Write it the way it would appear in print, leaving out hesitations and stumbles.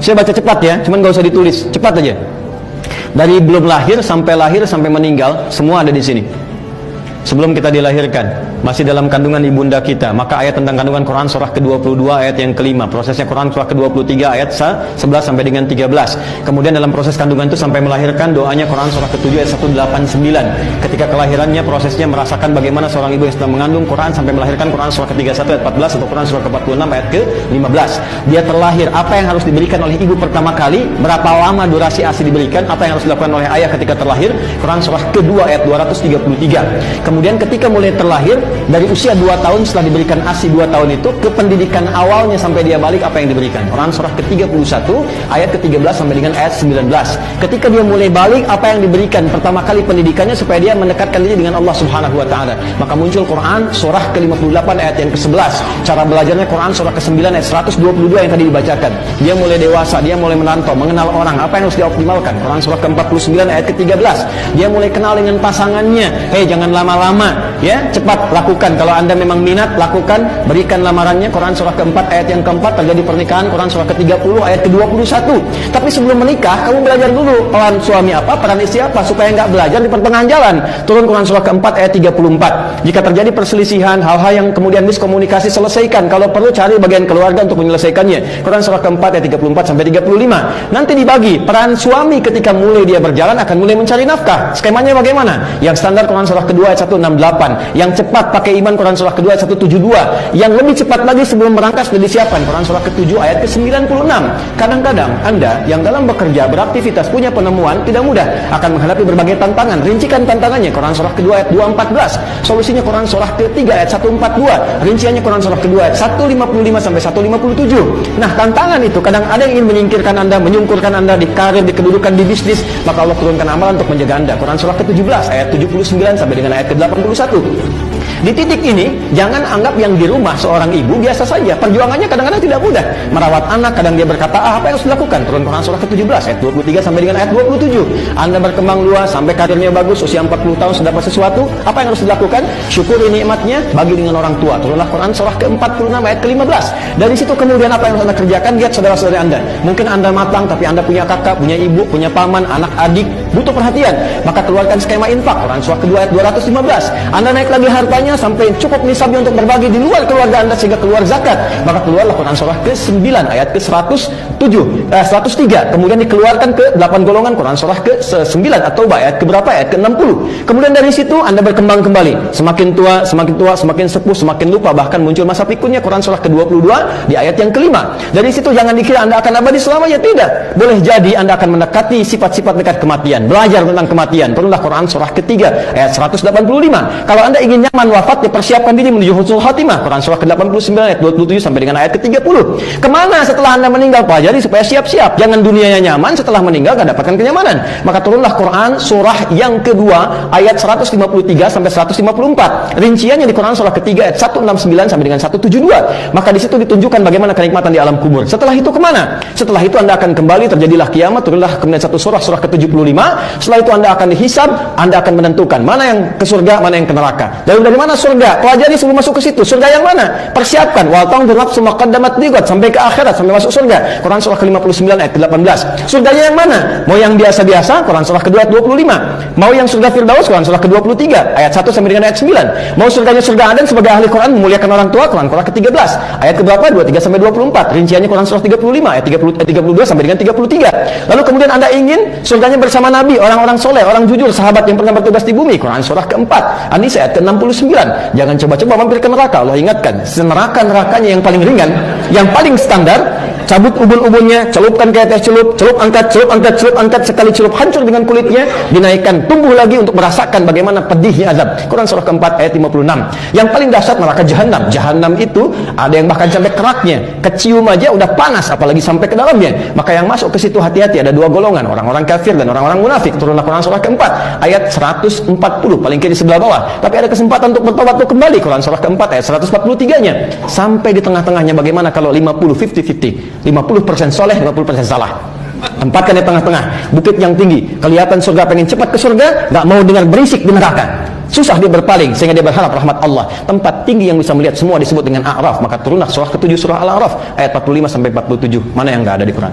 Saya baca cepat ya, cuman gak usah ditulis, cepat aja. Dari belum lahir sampai meninggal, semua ada di sini. Sebelum kita dilahirkan, masih dalam kandungan ibunda kita, maka ayat tentang kandungan Quran surah ke-22 ayat yang kelima, prosesnya Quran surah ke-23 ayat 11 sampai dengan 13. Kemudian dalam proses kandungan itu sampai melahirkan, doanya Quran surah ke-7 ayat 189. Ketika kelahirannya, prosesnya merasakan bagaimana seorang ibu yang sedang mengandung, Quran sampai melahirkan, Quran surah ke-31 ayat 14 atau Quran surah ke-46 ayat ke-15. Dia terlahir, apa yang harus diberikan oleh ibu pertama kali, berapa lama durasi ASI diberikan, apa yang harus dilakukan oleh ayah ketika terlahir, Quran surah ke-2 ayat 233. Kemudian ketika mulai terlahir, dari usia 2 tahun setelah diberikan ASI 2 tahun itu, ke pendidikan awalnya sampai dia balik, apa yang diberikan? Quran surah ke-31 ayat ke-13 sampai dengan ayat 19. Ketika dia mulai balik, apa yang diberikan? Pertama kali pendidikannya supaya dia mendekatkan diri dengan Allah Subhanahu wa taala. Maka muncul Quran surah ke-58 ayat yang ke-11. Cara belajarnya Quran surah ke-9 ayat 122 yang tadi dibacakan. Dia mulai dewasa, dia mulai menantau, mengenal orang, apa yang harus dioptimalkan? Quran surah ke-49 ayat ke-13. Dia mulai kenal dengan pasangannya. Jangan lama-lama ya, cepat lakukan. Kalau anda memang minat, lakukan, berikan lamarannya. Quran surah ke-4 ayat yang ke-4 terjadi pernikahan, Quran surah ke-30 ayat ke-21. Tapi sebelum menikah, kamu belajar dulu peran suami apa, peran istri apa, supaya nggak belajar di pertengahan jalan. Turun Quran surah ke-4 ayat 34. Jika terjadi perselisihan, hal-hal yang kemudian miskomunikasi, selesaikan. Kalau perlu cari bagian keluarga untuk menyelesaikannya. Quran surah ke-4 ayat 34 sampai 35. Nanti dibagi peran suami ketika mulai dia berjalan akan mulai mencari nafkah. Skemanya bagaimana? Yang standar Quran surah ke-2 ayat 168, yang cepat pakai iman Quran surah ke-2 ayat 172, yang lebih cepat lagi sebelum berangkat sudah disiapkan Quran surah ke-7 ayat ke-96. Kadang-kadang anda yang dalam bekerja, beraktivitas, punya penemuan, tidak mudah, akan menghadapi berbagai tantangan. Rincikan tantangannya Quran surah ke-2 ayat 214, solusinya Quran surah ke-3 ayat 142, rinciannya Quran surah ke-2 ayat 155 sampai 157. Nah, tantangan itu kadang ada yang ingin menyingkirkan anda, menyungkurkan anda di karir, di kedudukan, di bisnis, maka Allah turunkan amalan untuk menjaga anda. Quran surah ke-17 ayat 79 sampai dengan ayat ke-81. Di titik ini, jangan anggap yang di rumah seorang ibu biasa saja. Perjuangannya kadang-kadang tidak mudah. Merawat anak, kadang dia berkata, apa yang harus dilakukan? Turun Quran surah ke-17 ayat 23 sampai dengan ayat 27. Anda berkembang luas sampai karirnya bagus, usia 40 tahun sudah dapat sesuatu, apa yang harus dilakukan? Syukuri nikmatnya, bagi dengan orang tua. Turunlah Quran surah ke-46 ayat ke-15. Dari situ kemudian apa yang harus Anda kerjakan? Lihat saudara-saudara Anda. Mungkin Anda matang, tapi Anda punya kakak, punya ibu, punya paman, anak, adik, butuh perhatian. Maka keluarkan skema infak. Quran surah ke-2 ayat 215. Anda naik lagi hartanya sampai cukup nisabnya untuk berbagi di luar keluarga anda sehingga keluar zakat, maka keluarlah Quran surah ke-9 ayat ke-103. Kemudian dikeluarkan ke 8 golongan Quran surah ke-9 atau ayat ke berapa? Ayat ke-60. Kemudian dari situ anda berkembang kembali, semakin tua, semakin sepuh, semakin lupa, bahkan muncul masa pikirnya Quran surah ke-22 di ayat yang kelima. Dari situ jangan dikira anda akan abadi selamanya, tidak. Boleh jadi anda akan mendekati sifat-sifat dekat kematian, belajar tentang kematian. Perlulah Quran surah ke-3 ayat 185. Kalau anda ingin nyaman wafat, persiapkan diri menuju husnul khatimah. Quran surah ke-89 ayat 27 sampai dengan ayat ke-30. Kemana setelah anda meninggal? Pelajari supaya siap-siap. Jangan dunianya nyaman, setelah meninggal gak dapatkan kenyamanan. Maka turunlah Quran surah yang kedua ayat 153 sampai 154. Rinciannya di Quran surah ketiga ayat 169 sampai dengan 172. Maka di situ ditunjukkan bagaimana kenikmatan di alam kubur. Setelah itu kemana? Setelah itu anda akan kembali, terjadilah kiamat, turunlah kemudian satu surah ke-75. Setelah itu anda akan dihisab, anda akan menentukan mana yang ke surga, mana yang ke neraka. Dari mana surga? Pelajari sebelum masuk ke situ. Surga yang mana? Persiapkan. Wal tanzur nafsum ma qaddamat lighad, sampai ke akhirat, sampai masuk surga. Quran surah ke-59 ayat ke-18. Surganya yang mana? Mau yang biasa-biasa? Quran surah ke-2 ayat 25. Mau yang surga Firdaus? Quran surah ke-23 ayat 1 sampai dengan ayat 9. Mau surganya surga Aden sebagai ahli Quran, memuliakan orang tua? Quran surah ke-13 ayat ke-berapa? 23 sampai 24. Rinciannya Quran surah 35 ayat 32 sampai dengan 33. Lalu kemudian anda ingin surganya bersama Nabi, orang-orang soleh, orang jujur, sahabat yang pernah bertugas di bumi. Quran surah ke-4 An-Nisa ayat ke-69. Jangan coba-coba mampir ke neraka. Allah ingatkan, neraka-nerakanya yang paling ringan, yang paling standar, cabut ubun-ubunnya, celupkan kayak teh celup, celup angkat, celup angkat, celup angkat, sekali celup hancur dengan kulitnya, dinaikkan, tumbuh lagi untuk merasakan bagaimana pedihnya azab. Quran surah ke-4 ayat 56. Yang paling dahsyat neraka jahanam. Jahanam itu ada yang bahkan sampai keraknya, kecium aja udah panas, apalagi sampai ke dalamnya. Maka yang masuk ke situ hati-hati, ada dua golongan, orang-orang kafir dan orang-orang munafik. Turunlah Quran surah ke-4 ayat 140, paling kiri sebelah bawah. Tapi ada kesempatan untuk bertobat untuk kembali. Quran surah ke-4 ayat 143-nya. Sampai di tengah-tengahnya bagaimana kalau 50-50. 50% soleh, 50% salah. Tempatkan di tengah-tengah, bukit yang tinggi, kelihatan surga, pengen cepat ke surga, gak mau dengar berisik di neraka. Susah dia berpaling sehingga dia berharap rahmat Allah. Tempat tinggi yang bisa melihat semua disebut dengan A'raf. Maka turunlah surah ke-7 surah Al-A'raf ayat 45 sampai 47. Mana yang gak ada di Quran?